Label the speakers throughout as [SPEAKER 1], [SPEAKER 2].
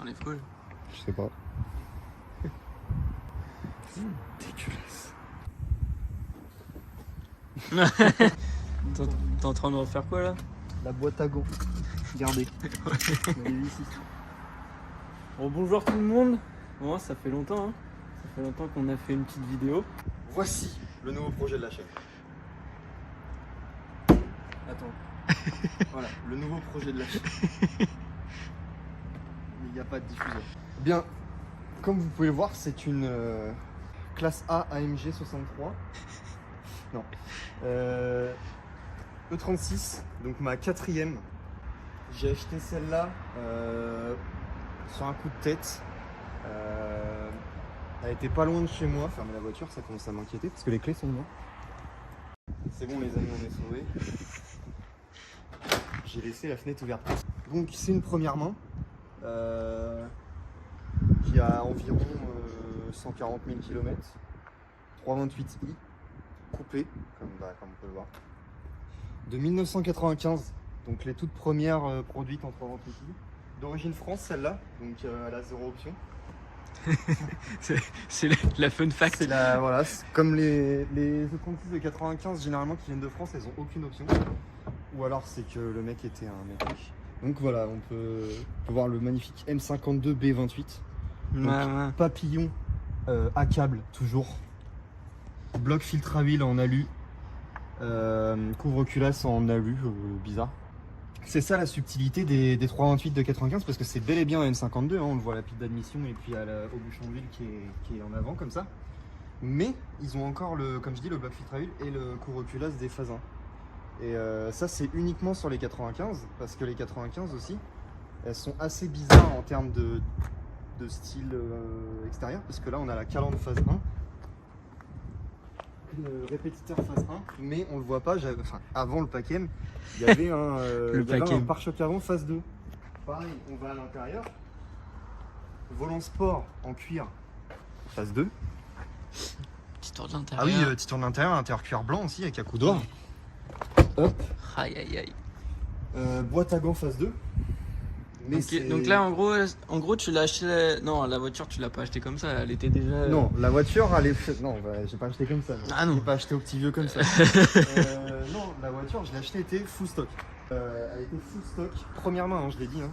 [SPEAKER 1] s'enlève quoi là?
[SPEAKER 2] Je sais pas. Dégueulasse.
[SPEAKER 1] T'es en train de refaire quoi là?
[SPEAKER 2] La boîte à gants. Regardez. Elle est ici.
[SPEAKER 1] Bon, bonjour tout le monde. Bon, ça fait longtemps, hein. Ça fait longtemps qu'on a fait une petite vidéo.
[SPEAKER 2] Voici le nouveau projet de la chaîne. Attends. Voilà, le nouveau projet de la chaîne. Il n'y a pas de diffuseur. Bien, comme vous pouvez le voir, c'est une classe A AMG 63. Non. E36, donc ma quatrième. J'ai acheté celle-là sur un coup de tête. Elle était pas loin de chez moi. Fermer la voiture, ça commence à m'inquiéter parce que les clés sont loin. C'est bon les amis, on est sauvés. J'ai laissé la fenêtre ouverte. Donc c'est une première main qui a environ 140 000 km. 328i, coupé, comme on peut le voir. De 1995, donc les toutes premières produites en 328i. D'origine France celle-là, donc elle a 0 option.
[SPEAKER 1] C'est la fun fact.
[SPEAKER 2] C'est la, voilà, comme les E36 de 95 généralement qui viennent de France, elles ont aucune option. Ou alors c'est que le mec était un mec riche. Donc voilà, on peut voir le magnifique M52 B28. Donc,
[SPEAKER 1] Ouais.
[SPEAKER 2] papillon à câble toujours. Bloc filtre à huile en alu. Couvre-culasse en alu, bizarre. C'est ça la subtilité des 328 de 95 parce que c'est bel et bien un M52, hein, on le voit à la pile d'admission et puis au bouchon d'huile qui est en avant comme ça. Mais ils ont encore comme je dis, le bloc filtre à huile et le couvre-culasse des phases 1. Et ça c'est uniquement sur les 95 parce que les 95 aussi, elles sont assez bizarres en termes de style extérieur parce que là on a la calandre phase 1. Le répétiteur phase 1, mais on le voit pas. Enfin, avant le Pack-M, il y avait un pare-choc avant phase 2. Pareil, on va à l'intérieur. Volant sport en cuir phase 2.
[SPEAKER 1] Petit tour de l'intérieur.
[SPEAKER 2] Ah oui, petit tour de l'intérieur, intérieur cuir blanc aussi avec un coup d'or. Hop.
[SPEAKER 1] Aïe aïe aïe.
[SPEAKER 2] Boîte à gants phase 2. Mais
[SPEAKER 1] donc là en gros tu l'as acheté non, la voiture tu l'as pas acheté comme ça, elle était déjà.
[SPEAKER 2] Non, la voiture elle est. Non, bah, j'ai pas acheté comme ça.
[SPEAKER 1] Ah non.
[SPEAKER 2] J'ai pas acheté au petit vieux comme ça. Non, la voiture je l'ai achetée, était full stock. Elle était full stock, première main, hein, je l'ai dit. Hein.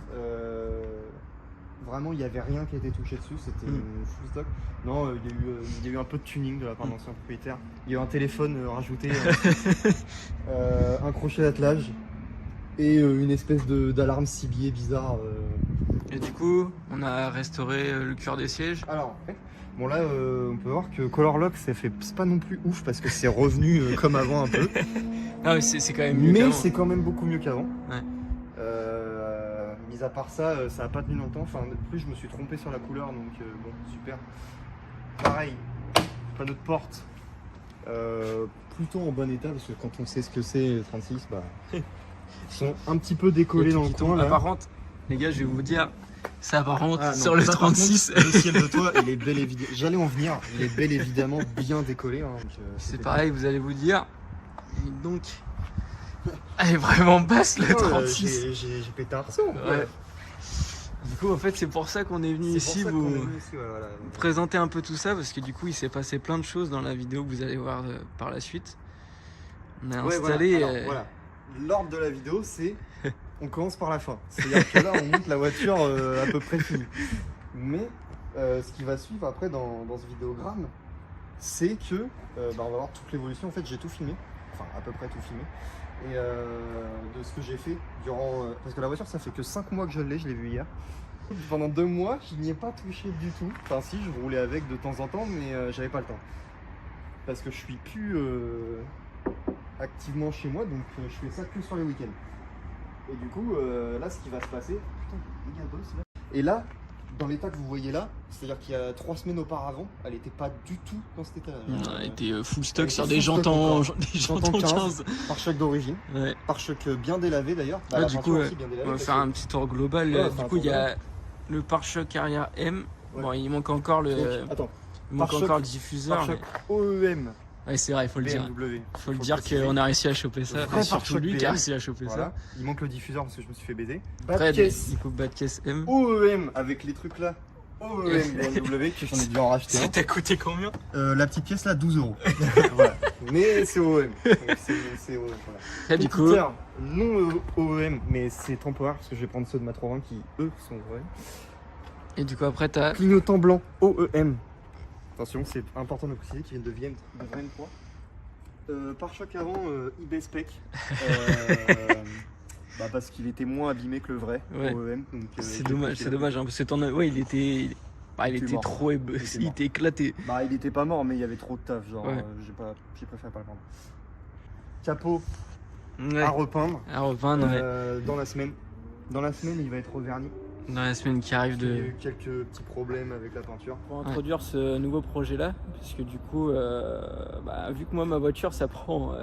[SPEAKER 2] Vraiment, il n'y avait rien qui a été touché dessus, c'était une full stock. Non, il y a eu un peu de tuning de la part de l'ancien propriétaire. Il y a eu un téléphone rajouté, un crochet d'attelage et une espèce d'alarme ciblée bizarre.
[SPEAKER 1] Et du coup, on a restauré le cuir des sièges.
[SPEAKER 2] Alors, bon là, on peut voir que Color Lock, c'est pas non plus ouf parce que c'est revenu comme avant un peu.
[SPEAKER 1] Ah oui, c'est quand même mieux
[SPEAKER 2] Mais
[SPEAKER 1] qu'avant.
[SPEAKER 2] c'est quand même beaucoup mieux qu'avant.
[SPEAKER 1] Ouais.
[SPEAKER 2] Mis à part ça, ça a pas tenu longtemps. Enfin, de plus, je me suis trompé sur la couleur, donc bon, super. Pareil, panneau de porte, plutôt en bon état parce que quand on sait ce que c'est les 36, bah, ils sont un petit peu décollés dans le coin. Là.
[SPEAKER 1] Par contre, les gars, je vais vous dire, ça par contre
[SPEAKER 2] Ah,
[SPEAKER 1] sur
[SPEAKER 2] non,
[SPEAKER 1] le
[SPEAKER 2] ça,
[SPEAKER 1] 36.
[SPEAKER 2] Par contre, le ciel de toit, il est bel évidemment. J'allais en venir, il est bel évidemment bien décollé. Hein,
[SPEAKER 1] c'est pareil, vous allez vous dire. Donc, elle est vraiment basse le 36.
[SPEAKER 2] J'ai pété un arceau.
[SPEAKER 1] Ouais. Du coup, en fait, c'est pour ça qu'on est venu ici vous présenter un peu tout ça parce que du coup, il s'est passé plein de choses dans la vidéo que vous allez voir par la suite. On a installé.
[SPEAKER 2] Voilà. Alors, voilà. L'ordre de la vidéo, c'est on commence par la fin. C'est-à-dire que là, on monte la voiture à peu près finie. Mais ce qui va suivre après dans ce vidéogramme, c'est que on va voir toute l'évolution. En fait, j'ai tout filmé, enfin à peu près tout filmé, et de ce que j'ai fait durant. Parce que la voiture, ça fait que 5 mois que je l'ai vue hier. Pendant 2 mois, je n'y ai pas touché du tout. Enfin, si, je roulais avec de temps en temps, mais j'avais pas le temps. Parce que je suis plus activement chez moi, donc je fais ça que sur les week-ends. Et du coup, là, ce qui va se passer. Putain, les gars, boss, là. Et là, dans l'état que vous voyez là, c'est-à-dire qu'il y a 3 semaines auparavant, elle était pas du tout dans cet état-là.
[SPEAKER 1] Elle était full stock sur
[SPEAKER 2] était
[SPEAKER 1] des
[SPEAKER 2] full
[SPEAKER 1] jantes
[SPEAKER 2] stock
[SPEAKER 1] en 15.
[SPEAKER 2] Pare-choc d'origine.
[SPEAKER 1] Ouais.
[SPEAKER 2] Pare-choc bien délavé d'ailleurs. Bah,
[SPEAKER 1] Là,
[SPEAKER 2] la
[SPEAKER 1] du
[SPEAKER 2] peinture
[SPEAKER 1] coup,
[SPEAKER 2] aussi bien délavée,
[SPEAKER 1] on va
[SPEAKER 2] parce
[SPEAKER 1] faire
[SPEAKER 2] que-
[SPEAKER 1] un petit tour global.
[SPEAKER 2] Ouais,
[SPEAKER 1] Du coup, il y a le pare-choc arrière M.
[SPEAKER 2] Ouais.
[SPEAKER 1] Bon, il manque encore le.
[SPEAKER 2] Donc, attends,
[SPEAKER 1] Il manque
[SPEAKER 2] pare-choc-
[SPEAKER 1] encore le diffuseur.
[SPEAKER 2] pare-choc OEM
[SPEAKER 1] Ouais, c'est vrai, il faut le dire.
[SPEAKER 2] BMW.
[SPEAKER 1] Faut le dire qu'on a réussi à choper ça.
[SPEAKER 2] Vrai
[SPEAKER 1] Et surtout
[SPEAKER 2] pare-choc
[SPEAKER 1] lui qui a
[SPEAKER 2] BM.
[SPEAKER 1] réussi à choper
[SPEAKER 2] Voilà.
[SPEAKER 1] ça.
[SPEAKER 2] Il manque le diffuseur parce que je me suis fait baiser.
[SPEAKER 1] Après,
[SPEAKER 2] Bad caisse
[SPEAKER 1] du coup, bad caisse M.
[SPEAKER 2] OEM avec les trucs là. OEM BMW que j'en ai dû en racheter
[SPEAKER 1] Ça
[SPEAKER 2] un.
[SPEAKER 1] t'a coûté combien?
[SPEAKER 2] La petite pièce là, 12 €. Voilà. Mais c'est OEM. Donc, c'est OEM. Voilà.
[SPEAKER 1] Là, du coup,
[SPEAKER 2] Écouteurs non OEM, mais c'est temporaire parce que je vais prendre ceux de ma 320 qui eux sont vrais.
[SPEAKER 1] et du coup, après, t'as.
[SPEAKER 2] Clignotant blanc OEM. Attention, c'est important de préciser qu'ils viennent de Vienne 3. Pare-choc avant eBay Spec. Parce qu'il était moins abîmé que le vrai
[SPEAKER 1] Ouais.
[SPEAKER 2] OEM. Donc,
[SPEAKER 1] C'est dommage, hein, parce que t'en as. Ouais, il était. Bah, il était
[SPEAKER 2] mort.
[SPEAKER 1] trop. Il était éclaté.
[SPEAKER 2] Bah, il était pas mort, mais il y avait trop de taf. Genre,
[SPEAKER 1] Ouais.
[SPEAKER 2] j'ai préféré pas le prendre. Capot
[SPEAKER 1] Ouais.
[SPEAKER 2] à repeindre
[SPEAKER 1] À repeindre, ouais.
[SPEAKER 2] dans la semaine. Dans la semaine, il va être reverni.
[SPEAKER 1] Dans la semaine qui arrive
[SPEAKER 2] Il y a
[SPEAKER 1] de.
[SPEAKER 2] eu quelques petits problèmes avec la peinture.
[SPEAKER 1] Pour introduire ce nouveau projet-là, puisque du coup, vu que moi, ma voiture, ça prend.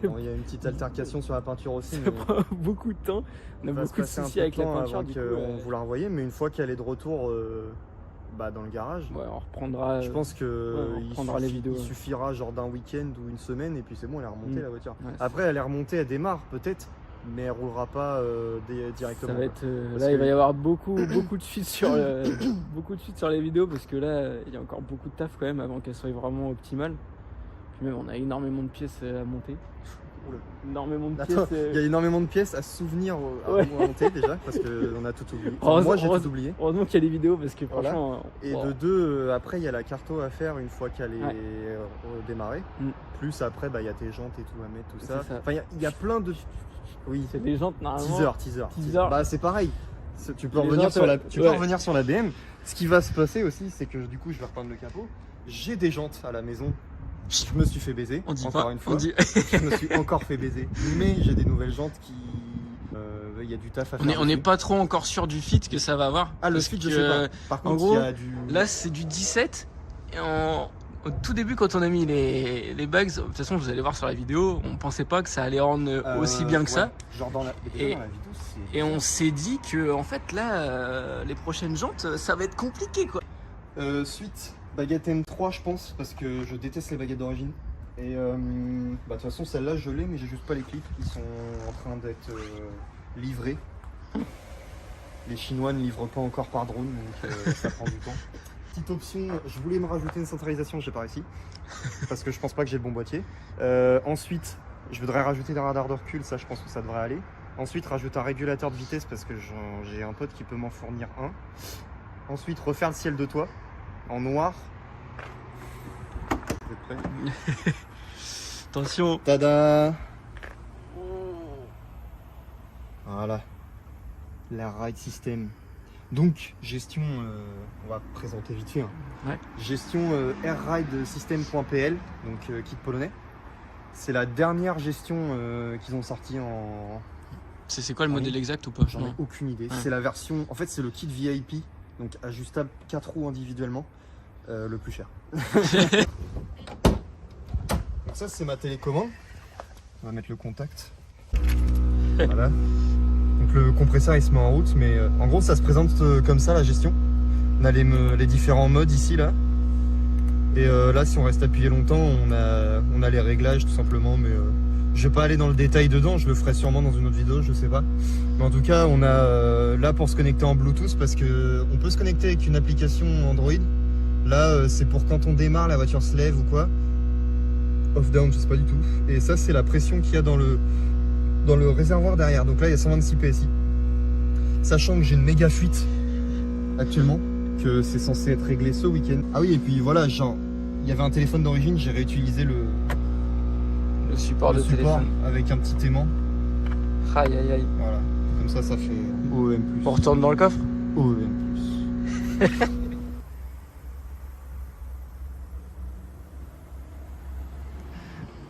[SPEAKER 2] Bon, il y a une petite altercation sur la peinture aussi.
[SPEAKER 1] Ça prend beaucoup de temps. On a
[SPEAKER 2] Il va se
[SPEAKER 1] beaucoup de
[SPEAKER 2] passer un
[SPEAKER 1] soucis
[SPEAKER 2] peu
[SPEAKER 1] avec la
[SPEAKER 2] temps
[SPEAKER 1] peinture.
[SPEAKER 2] avant
[SPEAKER 1] Du coup,
[SPEAKER 2] qu'on vous la renvoyait, mais une fois qu'elle est de retour dans le garage,
[SPEAKER 1] ouais, on reprendra.
[SPEAKER 2] je pense que
[SPEAKER 1] on reprendra les vidéos.
[SPEAKER 2] il suffira genre d'un week-end ou une semaine et puis c'est bon, elle est remontée la voiture.
[SPEAKER 1] Ouais,
[SPEAKER 2] Après, elle est remontée, elle démarre peut-être, mais elle roulera pas directement.
[SPEAKER 1] ça va être.
[SPEAKER 2] Parce
[SPEAKER 1] Là, il
[SPEAKER 2] que-
[SPEAKER 1] va y avoir beaucoup de suites sur beaucoup de suites sur les vidéos parce que là, il y a encore beaucoup de taf quand même avant qu'elle soit vraiment optimale. Puis même, on a énormément de pièces à monter.
[SPEAKER 2] Oula.
[SPEAKER 1] Énormément de
[SPEAKER 2] Attends,
[SPEAKER 1] pièces.
[SPEAKER 2] il y a énormément de pièces à se souvenir
[SPEAKER 1] Ouais.
[SPEAKER 2] à monter déjà parce qu'on a tout oublié. Enfin,
[SPEAKER 1] Heureusement-
[SPEAKER 2] moi j'ai tout
[SPEAKER 1] heureusement-
[SPEAKER 2] oublié.
[SPEAKER 1] Heureusement qu'il y a les vidéos parce que
[SPEAKER 2] Voilà.
[SPEAKER 1] franchement.
[SPEAKER 2] Et
[SPEAKER 1] wow.
[SPEAKER 2] de deux, après il y a la carto à faire une fois qu'elle est
[SPEAKER 1] Ouais.
[SPEAKER 2] redémarrée.
[SPEAKER 1] Mm.
[SPEAKER 2] Plus après, il y a tes jantes et tout à mettre, tout ça.
[SPEAKER 1] C'est ça.
[SPEAKER 2] Enfin, il y a plein de. Oui,
[SPEAKER 1] C'est des jantes normalement.
[SPEAKER 2] teaser.
[SPEAKER 1] Teaser.
[SPEAKER 2] C'est pareil. Tu peux
[SPEAKER 1] Les
[SPEAKER 2] revenir
[SPEAKER 1] jantes,
[SPEAKER 2] sur la,
[SPEAKER 1] ouais.
[SPEAKER 2] tu peux revenir sur la BM. Ce qui va se passer aussi, c'est que du coup, je vais repeindre le capot. J'ai des jantes à la maison. Je me suis fait baiser.
[SPEAKER 1] On dit
[SPEAKER 2] encore
[SPEAKER 1] pas.
[SPEAKER 2] une fois.
[SPEAKER 1] On dit.
[SPEAKER 2] Je me suis encore fait baiser. Mais j'ai des nouvelles jantes qui. Il y a du taf à faire.
[SPEAKER 1] On n'est
[SPEAKER 2] dessus.
[SPEAKER 1] pas trop encore sûr du fit que ça va avoir.
[SPEAKER 2] Ah, le
[SPEAKER 1] parce
[SPEAKER 2] fit,
[SPEAKER 1] que,
[SPEAKER 2] je sais pas. Par
[SPEAKER 1] en
[SPEAKER 2] contre,
[SPEAKER 1] gros,
[SPEAKER 2] il y a du.
[SPEAKER 1] Là, c'est du 17. Et au tout début, quand on a mis les bags, de toute façon, vous allez voir sur la vidéo, on pensait pas que ça allait rendre aussi bien que ça.
[SPEAKER 2] Genre dans la, déjà
[SPEAKER 1] Et-
[SPEAKER 2] dans la vidéo, c'est.
[SPEAKER 1] Et on s'est dit que, en fait, là, les prochaines jantes, ça va être compliqué, quoi.
[SPEAKER 2] Suite, baguette M3, je pense, parce que je déteste les baguettes d'origine. Et de toute façon, celle-là, je l'ai, mais j'ai juste pas les clips. Ils sont en train d'être livrés. Les Chinois ne livrent pas encore par drone, donc ça prend du temps. Petite option, je voulais me rajouter une centralisation, j'ai pas réussi. Parce que je pense pas que j'ai le bon boîtier. Ensuite, je voudrais rajouter des radars de recul, ça je pense que ça devrait aller. Ensuite, rajouter un régulateur de vitesse parce que j'ai un pote qui peut m'en fournir un. Ensuite, refaire le ciel de toit en noir. Vous êtes prêts ?
[SPEAKER 1] Attention.
[SPEAKER 2] Tada! Voilà. L'air ride system. Donc, gestion, on va présenter vite fait. Hein.
[SPEAKER 1] Ouais.
[SPEAKER 2] Gestion airridesystem.pl, donc kit polonais. C'est la dernière gestion qu'ils ont sortie en.
[SPEAKER 1] C'est quoi le
[SPEAKER 2] Oui.
[SPEAKER 1] modèle exact ou pas?
[SPEAKER 2] J'en ai
[SPEAKER 1] Non.
[SPEAKER 2] aucune idée.
[SPEAKER 1] Ouais.
[SPEAKER 2] C'est la version. En fait, c'est le kit VIP, donc ajustable 4 roues individuellement, le plus cher. Donc ça, c'est ma télécommande. On va mettre le contact. Voilà. Donc le compresseur il se met en route, mais en gros ça se présente comme ça la gestion. On a les différents modes ici là. Et là si on reste appuyé longtemps, on a les réglages tout simplement, mais je vais pas aller dans le détail dedans, je le ferai sûrement dans une autre vidéo, je sais pas. Mais en tout cas on a là pour se connecter en Bluetooth parce que on peut se connecter avec une application Android. Là c'est pour quand on démarre, la voiture se lève ou quoi. Off-down, je sais pas du tout. Et ça c'est la pression qu'il y a dans le réservoir derrière. Donc là il y a 126 PSI. Sachant que j'ai une méga fuite actuellement, que c'est censé être réglé ce week-end. Ah oui, et puis voilà, genre il y avait un téléphone d'origine, j'ai réutilisé le
[SPEAKER 1] support de
[SPEAKER 2] support
[SPEAKER 1] téléphone.
[SPEAKER 2] avec un petit aimant.
[SPEAKER 1] Aïe aïe aïe.
[SPEAKER 2] Voilà, comme ça fait OEM+.
[SPEAKER 1] On retourne dans le coffre?
[SPEAKER 2] OEM+.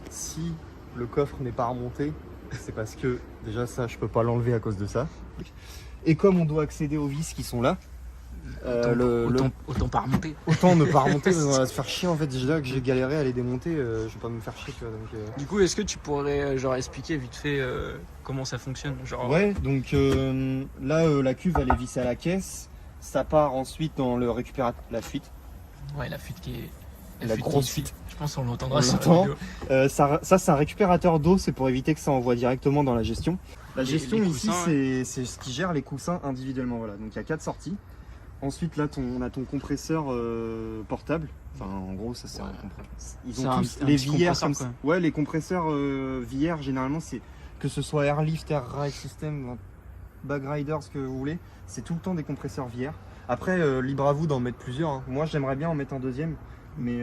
[SPEAKER 2] Si le coffre n'est pas remonté, c'est parce que déjà ça je peux pas l'enlever à cause de ça. Et comme on doit accéder aux vis qui sont là,
[SPEAKER 1] Autant pas remonter.
[SPEAKER 2] autant ne pas remonter, mais on va se faire chier en fait. Déjà que j'ai galéré à les démonter, je vais pas me faire chier, tu vois. Donc,
[SPEAKER 1] Du coup, est-ce que tu pourrais genre expliquer vite fait comment ça fonctionne, genre...
[SPEAKER 2] ouais, donc là la cuve elle est vissée à la caisse, ça part ensuite dans le récupérateur, la fuite.
[SPEAKER 1] Ouais, la fuite qui est
[SPEAKER 2] la grosse fuite.
[SPEAKER 1] Je pense qu'on l'entendra sur la
[SPEAKER 2] vidéo.
[SPEAKER 1] vidéo.
[SPEAKER 2] Ça c'est un récupérateur d'eau, c'est pour éviter que ça envoie directement dans la gestion. La gestion
[SPEAKER 1] les
[SPEAKER 2] ici,
[SPEAKER 1] coussins,
[SPEAKER 2] c'est ce qui gère les coussins individuellement. Voilà. Donc il y a 4 sorties. Ensuite là, on a ton compresseur portable. Enfin, en gros, ça c'est un compresseur. Ils ont tous les Vière comme ça. Ouais, les compresseurs Vière, généralement, c'est que ce soit Airlift, Air Ride System, Bagrider, ce que vous voulez, c'est tout le temps des compresseurs Vière. Après, libre à vous d'en mettre plusieurs. Hein. Moi, j'aimerais bien en mettre un deuxième, mais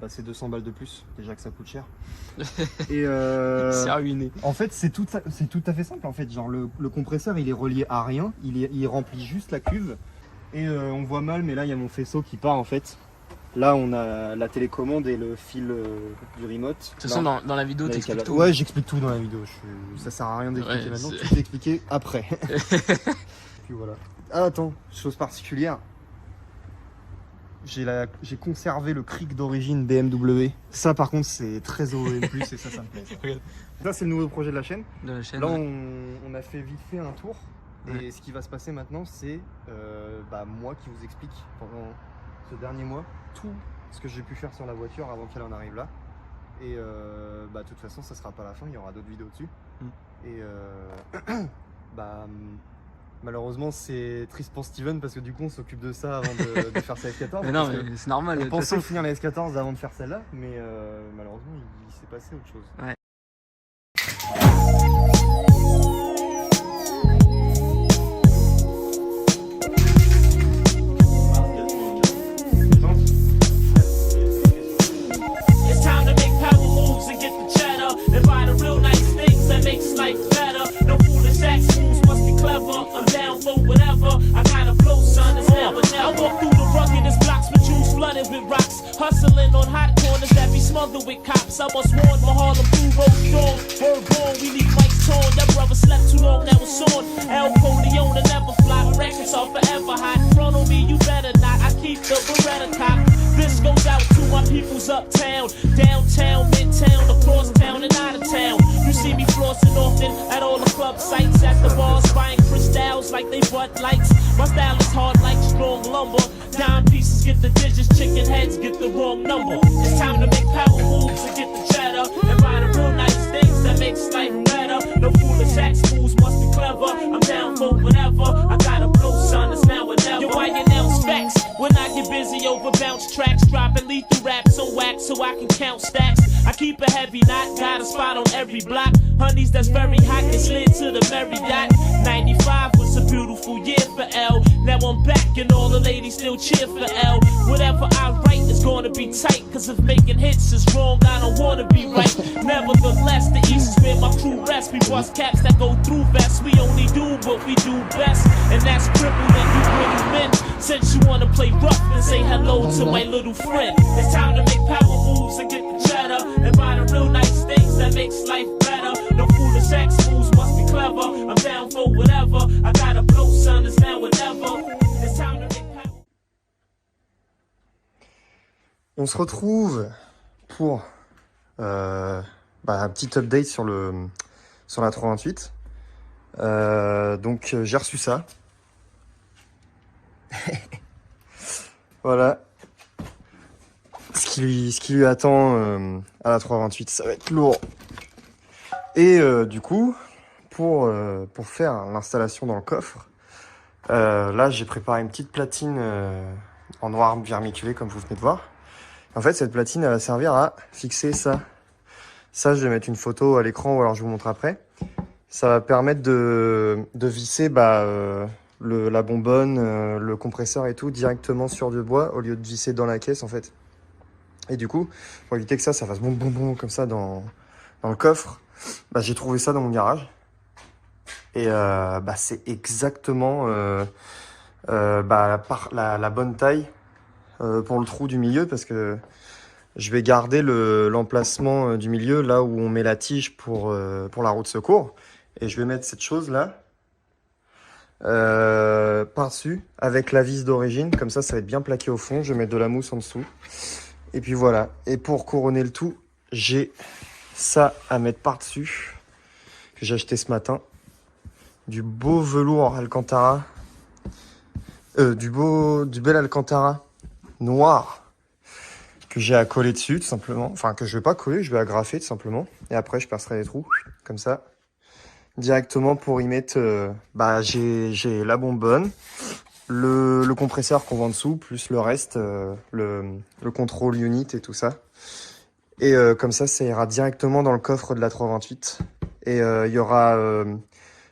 [SPEAKER 2] c'est 200 balles de plus. Déjà que ça coûte cher. Et
[SPEAKER 1] c'est ruiné.
[SPEAKER 2] En fait, c'est tout à fait simple. En fait, genre le compresseur, il est relié à rien. Il remplit juste la cuve. Et on voit mal, mais là, il y a mon faisceau qui part en fait. Là, on a la télécommande et le fil du remote.
[SPEAKER 1] De toute façon, dans la vidéo, t'expliques tout.
[SPEAKER 2] Ouais, j'explique tout dans la vidéo. Ça sert à rien d'expliquer maintenant. Tout expliquer après. Puis voilà. Ah, attends, chose particulière. J'ai conservé le cric d'origine BMW. Ça, par contre, c'est très OEM+, et ça me plaît. Ça, c'est le nouveau projet de la chaîne. Là, on a fait vite fait un tour. Et ce qui va se passer maintenant, c'est moi qui vous explique pendant ce dernier mois tout ce que j'ai pu faire sur la voiture avant qu'elle en arrive là. Et de toute façon, ça sera pas la fin, il y aura d'autres vidéos dessus. Et malheureusement, c'est triste pour Steven parce que du coup, on s'occupe de ça avant de faire sa S14.
[SPEAKER 1] Mais non, mais c'est normal.
[SPEAKER 2] On pensait finir la S14 avant de faire celle-là, mais malheureusement, il s'est passé autre chose.
[SPEAKER 1] Ouais.
[SPEAKER 3] Hustling on hot corners that be smothered with cops. I must warn my Harlem Blue Road strong. Word born, we leave mics torn. That brother slept too long, that was on. El Coleone never flop. Records are forever hot. Front on me, you better not. I keep the Beretta cock. This goes out to my peoples uptown, downtown, midtown, across town and out of town. You see me flossing often at all the club sites, at the bars, buying crystals like they butt lights. My style is hard like strong lumber. Dime pieces get the digits, chicken heads get the wrong number. It's time to make power moves and get the cheddar and buy the real nice things that makes life better. No foolish act fools must be clever. I'm down for whatever. I gotta blow, son, it's now or never. Yo, I announce facts when I get busy over bounce tracks, dropping lethal raps on wax so I can count stacks. I keep a heavy knot, got a spot on every block. Honeys that's very hot can slid to the merry dot. 95 was a beautiful year for L. Now I'm back and all the ladies still cheer for L. Whatever I write is gonna be tight, cause if making hits is wrong, I don't wanna be right. Nevertheless, the East is where my crew rests. We bust caps that go through vests. We only do what we do best, and that's crippled and you really meant. Since you wanna play rough and say hello to my little friend. It's time to make power moves and get the cheddar and buy the real nice things that makes life better. No foolish sex moves must be clever. I'm down for whatever. I gotta blow, son, it's now or never. It's time to make power.
[SPEAKER 2] On se retrouve pour un petit update sur la 328. Donc j'ai reçu ça. Voilà. Ce qui lui attend à la 328, ça va être lourd. Et du coup, pour faire l'installation dans le coffre, là j'ai préparé une petite platine en noir vermiculé comme vous venez de voir. En fait, cette platine elle va servir à fixer ça. Ça, je vais mettre une photo à l'écran ou alors je vous montre après. Ça va permettre de visser la bonbonne, le compresseur et tout directement sur du bois au lieu de visser dans la caisse en fait. Et du coup, pour éviter que ça fasse boum boum boum comme ça dans le coffre, j'ai trouvé ça dans mon garage. Et c'est exactement la bonne taille pour le trou du milieu parce que je vais garder l'emplacement du milieu là où on met la tige pour la roue de secours. Et je vais mettre cette chose là par-dessus avec la vis d'origine. Comme ça va être bien plaqué au fond. Je vais mettre de la mousse en dessous. Et puis voilà. Et pour couronner le tout, j'ai ça à mettre par-dessus que j'ai acheté ce matin. Du beau velours Alcantara. Du bel Alcantara noir que j'ai à coller dessus tout simplement. Enfin que je vais pas coller, je vais agrafer tout simplement. Et après je percerai les trous comme ça. Directement pour y mettre, j'ai la bonbonne, le compresseur qu'on vend dessous, plus le reste, le control unit et tout ça. Et comme ça ira directement dans le coffre de la 328. Et il y aura,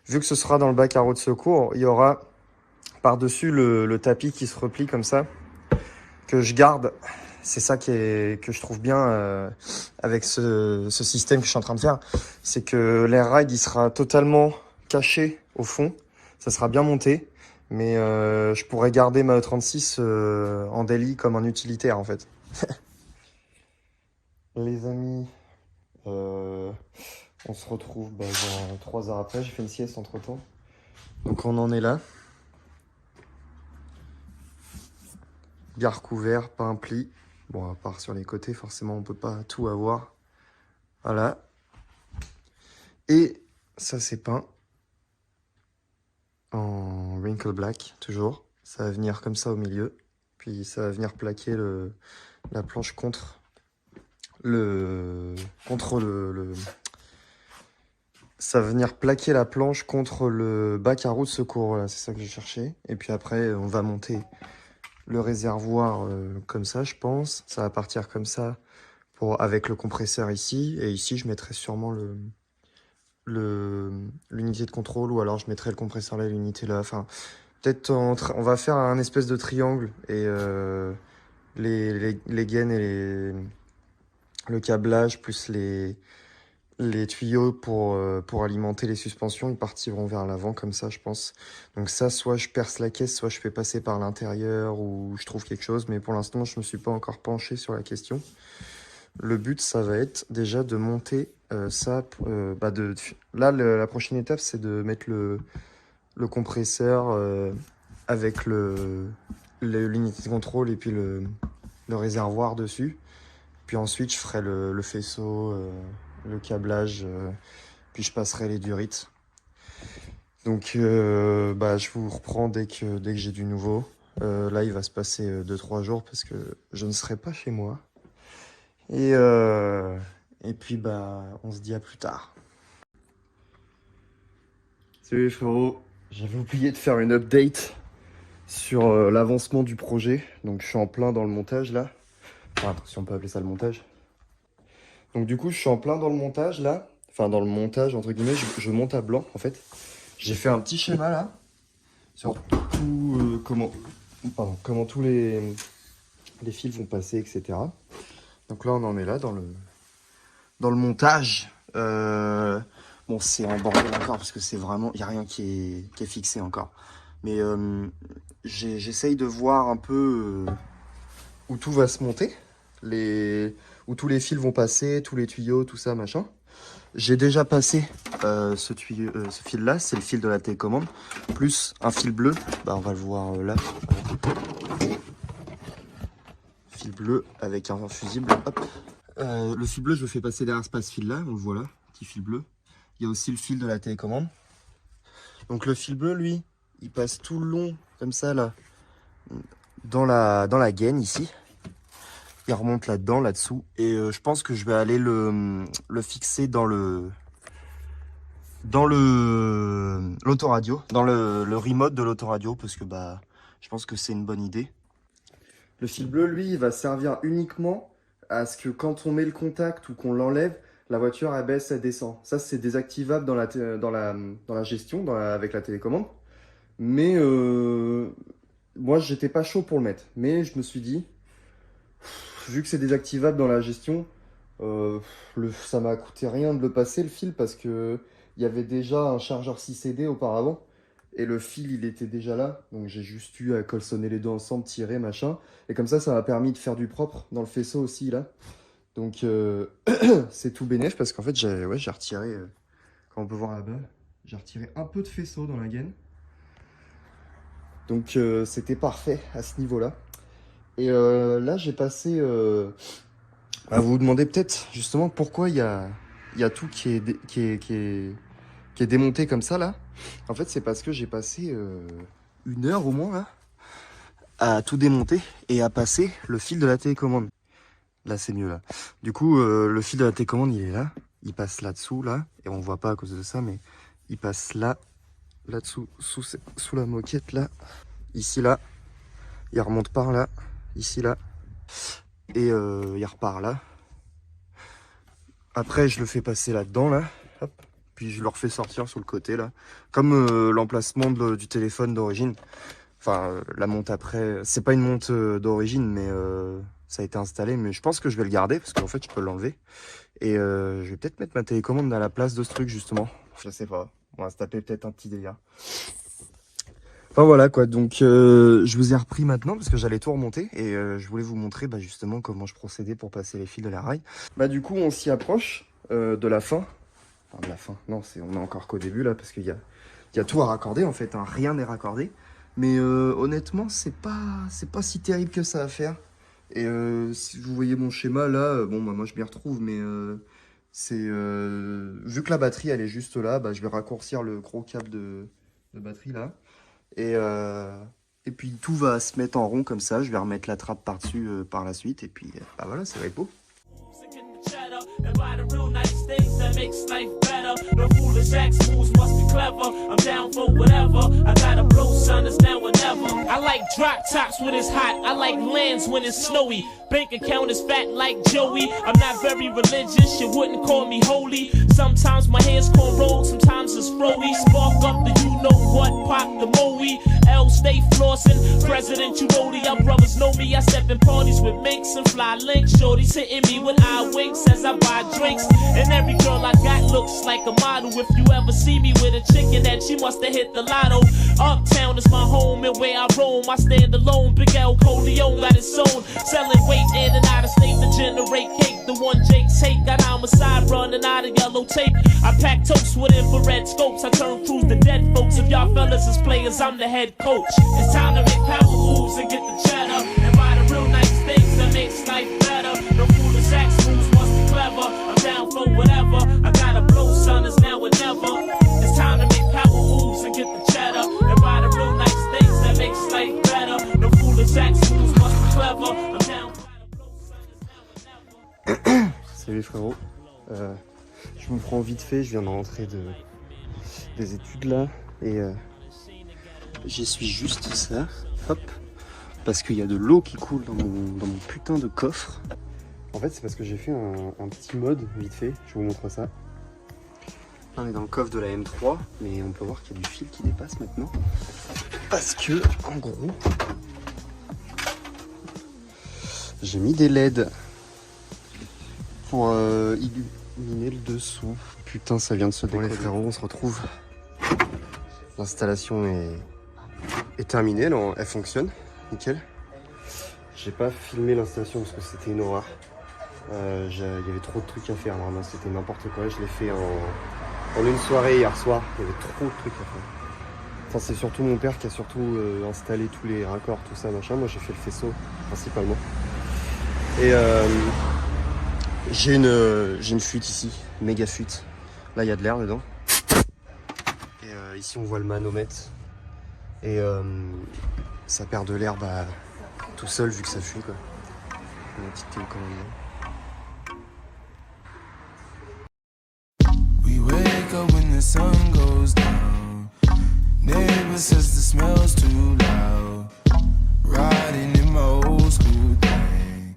[SPEAKER 2] vu que ce sera dans le bac à roues de secours, il y aura par-dessus le tapis qui se replie comme ça, que je garde. C'est ça que je trouve bien avec ce système que je suis en train de faire. C'est que l'air ride, il sera totalement caché au fond. Ça sera bien monté. Mais je pourrais garder ma E36 en daily comme un utilitaire en fait. Les amis, on se retrouve dans 3 heures après. J'ai fait une sieste entre temps. Donc on en est là. Bien recouvert, pas un pli. Bon, à part sur les côtés, forcément, on peut pas tout avoir. Voilà. Et ça, c'est peint en wrinkle black, toujours. Ça va venir comme ça au milieu. Puis ça va venir plaquer la planche contre ça va venir plaquer la planche contre le bac à roues de secours. Voilà, c'est ça que j'ai cherché. Et puis après, on va monter le réservoir comme ça, je pense. Ça va partir comme ça avec le compresseur ici. Et ici, je mettrai sûrement l'unité de contrôle, ou alors je mettrai le compresseur là et l'unité là. Enfin, peut-être on va faire un espèce de triangle et les gaines et le câblage plus les tuyaux pour alimenter les suspensions, ils partiront vers l'avant comme ça, je pense. Donc ça, soit je perce la caisse, soit je fais passer par l'intérieur ou je trouve quelque chose. Mais pour l'instant, je me suis pas encore penché sur la question. Le but, ça va être déjà de monter ça. Là, la prochaine étape, c'est de mettre le compresseur avec l'unité de contrôle et puis le réservoir dessus. Puis ensuite, je ferai le faisceau, le câblage, puis je passerai les durites. Donc, je vous reprends dès que j'ai du nouveau. Là, il va se passer 2-3 jours parce que je ne serai pas chez moi. Et puis, on se dit à plus tard. Salut les frérots, j'avais oublié de faire une update sur l'avancement du projet. Donc, je suis en plein dans le montage là. Enfin, si on peut appeler ça le montage. Donc du coup, je suis en plein dans le montage là. Enfin, dans le montage, entre guillemets, je monte à blanc en fait. J'ai fait un petit schéma là. Sur tout, comment tous les fils vont passer, etc. Donc là, on en est là dans le montage. Bon, c'est en bordel encore parce que c'est vraiment... Il n'y a rien qui est fixé encore. Mais j'essaye de voir un peu où tout va se monter. Où tous les fils vont passer, tous les tuyaux, tout ça, machin. J'ai déjà passé ce fil-là, c'est le fil de la télécommande, plus un fil bleu, on va le voir là. Fil bleu avec un fusible, hop. Le fil bleu, je le fais passer derrière ce fil-là, on le voit là, petit fil bleu. Il y a aussi le fil de la télécommande. Donc le fil bleu, lui, il passe tout le long, comme ça, là, dans la gaine, ici. Il remonte là-dedans, là-dessous. Et je pense que je vais aller le fixer dans l'autoradio, dans le remote de l'autoradio, parce que je pense que c'est une bonne idée. Le fil bleu, lui, il va servir uniquement à ce que quand on met le contact ou qu'on l'enlève, la voiture, elle baisse, elle descend. Ça, c'est désactivable dans la gestion, avec la télécommande. Mais moi, j'étais pas chaud pour le mettre. Mais je me suis dit... Vu que c'est désactivable dans la gestion, ça m'a coûté rien de le passer le fil parce que il y avait déjà un chargeur 6CD auparavant et le fil il était déjà là, donc j'ai juste eu à colsonner les deux ensemble, tirer machin, et comme ça m'a permis de faire du propre dans le faisceau aussi là. Donc c'est tout bénef parce qu'en fait j'ai retiré, comme on peut voir là-bas, j'ai retiré un peu de faisceau dans la gaine. Donc c'était parfait à ce niveau-là. Et là, j'ai passé... vous vous demandez peut-être justement pourquoi il y a tout qui est démonté comme ça, là. En fait, c'est parce que j'ai passé 1 heure au moins, là, à tout démonter et à passer le fil de la télécommande. Là, c'est mieux, là. Du coup, le fil de la télécommande, il est là. Il passe là-dessous, là. Et on voit pas à cause de ça, mais il passe là, là-dessous, sous la moquette, là. Ici, là. Il remonte par là. Ici, là. Et il repart là. Après, je le fais passer là-dedans, là. Hop. Puis je le refais sortir sur le côté, là. Comme l'emplacement du téléphone d'origine. Enfin, la monte après. C'est pas une monte d'origine, mais... ça a été installé, mais je pense que je vais le garder parce qu'en fait je peux l'enlever. Et je vais peut-être mettre ma télécommande à la place de ce truc justement. Je sais pas, on va se taper peut-être un petit délire. Enfin voilà quoi, donc je vous ai repris maintenant parce que j'allais tout remonter. Et je voulais vous montrer justement comment je procédais pour passer les fils de la rail. Du coup on s'y approche de la fin. Enfin de la fin, non, on est encore qu'au début là parce qu'il y a tout à raccorder en fait, hein. Rien n'est raccordé. Mais honnêtement c'est pas si terrible que ça à faire. Et si vous voyez mon schéma là, bon moi je m'y retrouve, mais vu que la batterie elle est juste là, je vais raccourcir le gros câble de batterie là. Et puis tout va se mettre en rond comme ça, je vais remettre la trappe par-dessus par la suite, et puis voilà, ça va être beau.
[SPEAKER 3] And buy the real nice things that makes life better. The foolish axe moves must be clever. I'm down for whatever. I gotta blow, son, it's now or never. I like drop tops when it's hot. I like lands when it's snowy. Bank account is fat like Joey. I'm not very religious, you wouldn't call me holy. Sometimes my hair's cornrowed, sometimes it's froey. Spark up the you know what, pop the moe. L stay flossing, President Urodi. Our brothers know me, I step in parties with minks and fly links. Shorty's hitting me with eye winks as I buy drinks. And every girl I got looks like a model. If you ever see me with a chicken that she must have hit the lotto. Uptown is my home and where I roam. I stand alone, Big L Coleon got his own. Selling weight in and out of state to generate cake. The one Jake's hate got homicide running out of yellow tape. I pack toast with infrared scopes. I turn crews to dead folks. If y'all fellas is players, I'm the head coach. It's time to make power moves and get the cheddar. And buy the real nice things that makes life better. No foolish axe moves must be clever. I'm down for whatever. I gotta blow, son, it's now or never. It's time to make power moves and get the cheddar. And buy the real nice things that makes life better. No foolish axe moves must be clever. I'm down for the blow, son, it's now or never.
[SPEAKER 2] Salut les frérots. Je me prends vite fait, je viens de rentrer des études là. Et j'essuie juste ça. Hop. Parce qu'il y a de l'eau qui coule dans mon putain de coffre. En fait, c'est parce que j'ai fait un petit mode vite fait. Je vous montre ça. Là, on est dans le coffre de la M3, mais on peut voir qu'il y a du fil qui dépasse maintenant. Parce que, en gros, j'ai mis des LED pour illuminer le dessous. Putain, ça vient de se décoller. Bon, les frérots, on se retrouve. L'installation est terminée, non, elle fonctionne, nickel. J'ai pas filmé l'installation parce que c'était une horreur. Il y avait trop de trucs à faire, vraiment, c'était n'importe quoi. Je l'ai fait en une soirée hier soir, il y avait trop de trucs à faire. Enfin, c'est surtout mon père qui a surtout installé tous les raccords, tout ça, machin. Moi, j'ai fait le faisceau, principalement. Et j'ai une fuite ici, méga fuite. Là, il y a de l'air dedans. Et ici, on voit le manomètre. Et ça perd de l'air tout seul vu que ça fuit, quoi. Une petite télécommande. We wake up when the sun goes down. Neighbor says the smell's too loud. Riding in my old school thing.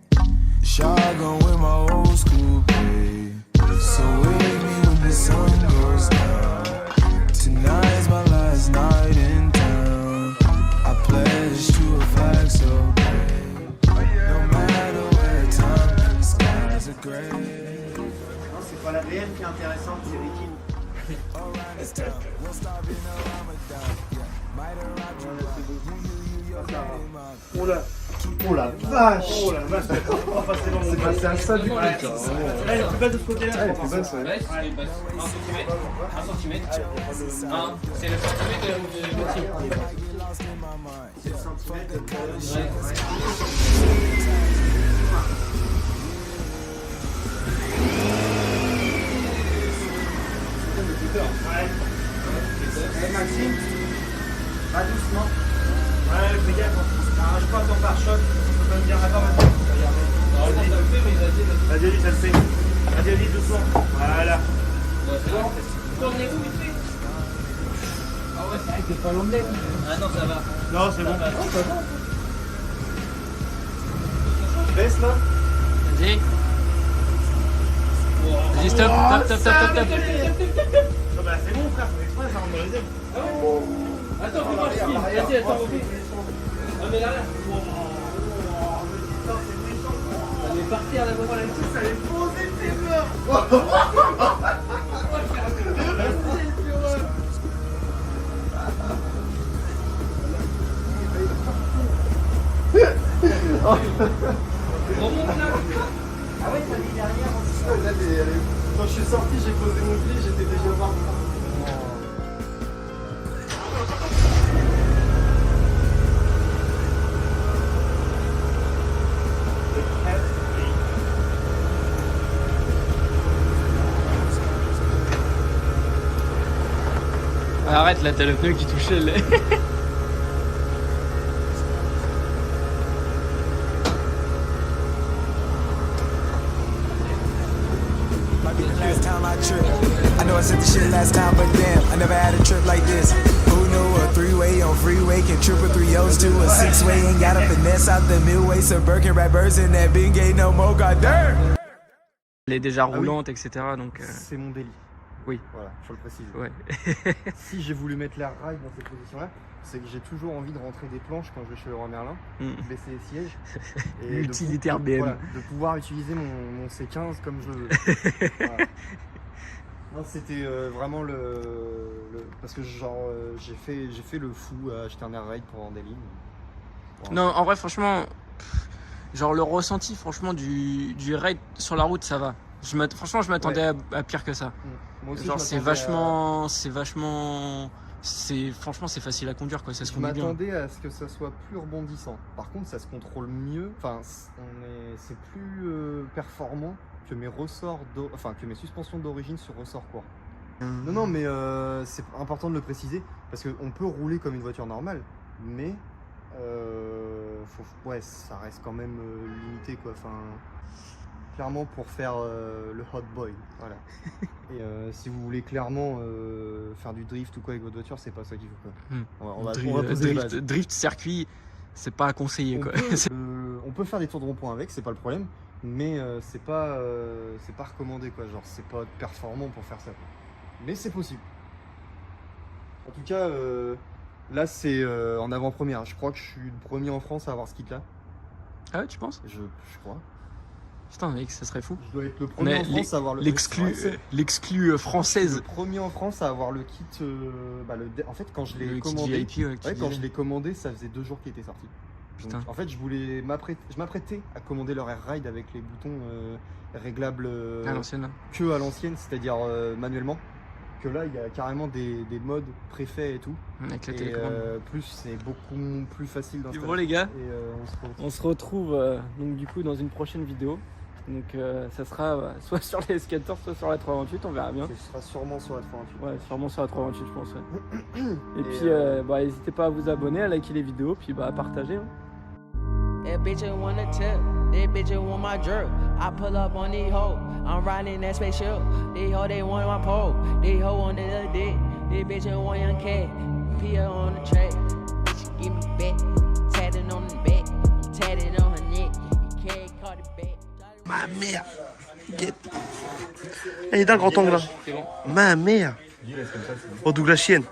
[SPEAKER 2] Shotgun with my old school babe. So wake me when the sun goes down. Tonight's my last night in town. I pledge to a flag so brave. No matter where time, the skies are gray.
[SPEAKER 4] Non, c'est pas la VM qui est intéressante, c'est Ricky. Oh la vache! Oh la vache! C'est passé à ça du coup. Ouais, tu passes de ce côté-là. Ouais, tu passes, ouais. Ouais, tu passes 1 centimètre. C'est le centimètre de motif. C'est le centimètre de Ouais, Maxime, va doucement. Ouais, fais gaffe, n'arrache pas ton pare-choc. Tu peux me dire, attends, vas-y, regarde. Vas-y, ça le fait. Vas-y, doucement. Voilà.
[SPEAKER 1] T'es pas l'omelette. Ah non, ça va.
[SPEAKER 4] Non, c'est bon.
[SPEAKER 2] Baisse là.
[SPEAKER 1] Vas-y. Vas-y, stop, stop.
[SPEAKER 4] Non, bah c'est bon, frère, c'est exprès, ça rentre dans les ailes.
[SPEAKER 3] Attends, fais pas le film. Vas-y, attends, ok. Ah, mais là. Elle est partie à la moment, elle ça allait poser tes murs.
[SPEAKER 2] Ah ouais, t'as mis derrière. Quand je suis sorti, j'ai posé mon pied, j'étais déjà mort.
[SPEAKER 1] Arrête là, t'as le pneu qui touchait le...
[SPEAKER 5] Last time I tripped, I know I said the shit last time, but damn, I never had a trip like this. Who knew a three-way on freeway can triple 3 O's to a 6-way? Ain't got a finesse out the midway, so Birkin rappers in that big ain't no more, goddamn.
[SPEAKER 1] Elle est déjà
[SPEAKER 2] oui.
[SPEAKER 1] roulante, etc. Donc,
[SPEAKER 2] C'est mon délit.
[SPEAKER 1] oui.
[SPEAKER 2] Voilà, faut le préciser.
[SPEAKER 1] Ouais.
[SPEAKER 2] Si j'ai voulu mettre l'air ride dans cette position-là, c'est que j'ai toujours envie de rentrer des planches quand je vais chez Leroy Merlin, baisser les sièges. Et
[SPEAKER 1] L'utilitaire BM.
[SPEAKER 2] Voilà, de pouvoir utiliser mon C15 comme je veux. Voilà. Non, c'était vraiment parce que genre j'ai fait le fou à acheter un air ride pour rendre des lignes. Voilà.
[SPEAKER 1] Non, en vrai, franchement, genre le ressenti, franchement, du ride sur la route, ça va. Franchement, je m'attendais à pire que ça.
[SPEAKER 2] Moi aussi,
[SPEAKER 1] Genre, franchement, c'est facile à conduire, quoi. Ça se
[SPEAKER 2] Je
[SPEAKER 1] conduit bien.
[SPEAKER 2] m'attendais à ce que ça soit plus rebondissant. Par contre, ça se contrôle mieux. Enfin, c'est plus performant que mes ressorts, que mes suspensions d'origine sur ressort court. Non, mais c'est important de le préciser parce qu'on peut rouler comme une voiture normale, mais ça reste quand même limité, quoi. Enfin, clairement pour faire le hot boy, voilà. Et si vous voulez clairement faire du drift ou quoi avec votre voiture, c'est pas ça qu'il faut, quoi. On va poser les bases.
[SPEAKER 1] Drift circuit, c'est pas à conseiller, quoi.
[SPEAKER 2] On peut faire des tours de rond-point avec, c'est pas le problème, mais c'est pas recommandé, quoi. Genre, c'est pas performant pour faire ça, quoi. Mais c'est possible. En tout cas, là c'est en avant-première. Je crois que je suis le premier en France à avoir ce kit-là.
[SPEAKER 1] Ah ouais, tu penses?
[SPEAKER 2] Je crois.
[SPEAKER 1] Putain, mec, ça serait fou.
[SPEAKER 2] Je dois être le premier en France à avoir
[SPEAKER 1] l'exclu française.
[SPEAKER 2] Le premier en France à avoir le kit. En fait, quand je l'ai commandé, quand je l'ai commandé, ça faisait 2 jours qu'il était sorti.
[SPEAKER 1] Putain.
[SPEAKER 2] Donc, en fait, je m'apprêtais à commander leur Air Ride avec les boutons réglables
[SPEAKER 1] à l'ancienne.
[SPEAKER 2] Que à l'ancienne, c'est-à-dire manuellement. Que là, il y a carrément des modes préfaits et tout.
[SPEAKER 1] Avec la
[SPEAKER 2] et
[SPEAKER 1] télécommande.
[SPEAKER 2] plus, c'est beaucoup plus facile d'installer.
[SPEAKER 1] Bon, les gars,
[SPEAKER 2] et
[SPEAKER 1] on se retrouve donc du coup dans une prochaine vidéo. Donc ça sera soit sur les skateurs, soit sur la 328, on verra bien.
[SPEAKER 2] Ce sera sûrement sur la 328.
[SPEAKER 1] Ouais, sûrement sur la 328, je pense. Ouais. Et puis, n'hésitez pas à vous abonner, à liker les vidéos, puis à partager. Hein.
[SPEAKER 6] That bitch ain't wanna tip, that bitch ain't want my jerk. I pull up on these hoes, I'm riding that spaceship. These hoes, they want my pole, these hoes on the other dick. This bitch ain't want young cat, Pia on the track. Bitch, give me back, tatted on the back, I'm tatted on her neck. You can't call it back.
[SPEAKER 7] Ma mère. Elle est d'un grand angle là. Ma mère. Oh, Douglas Chienne.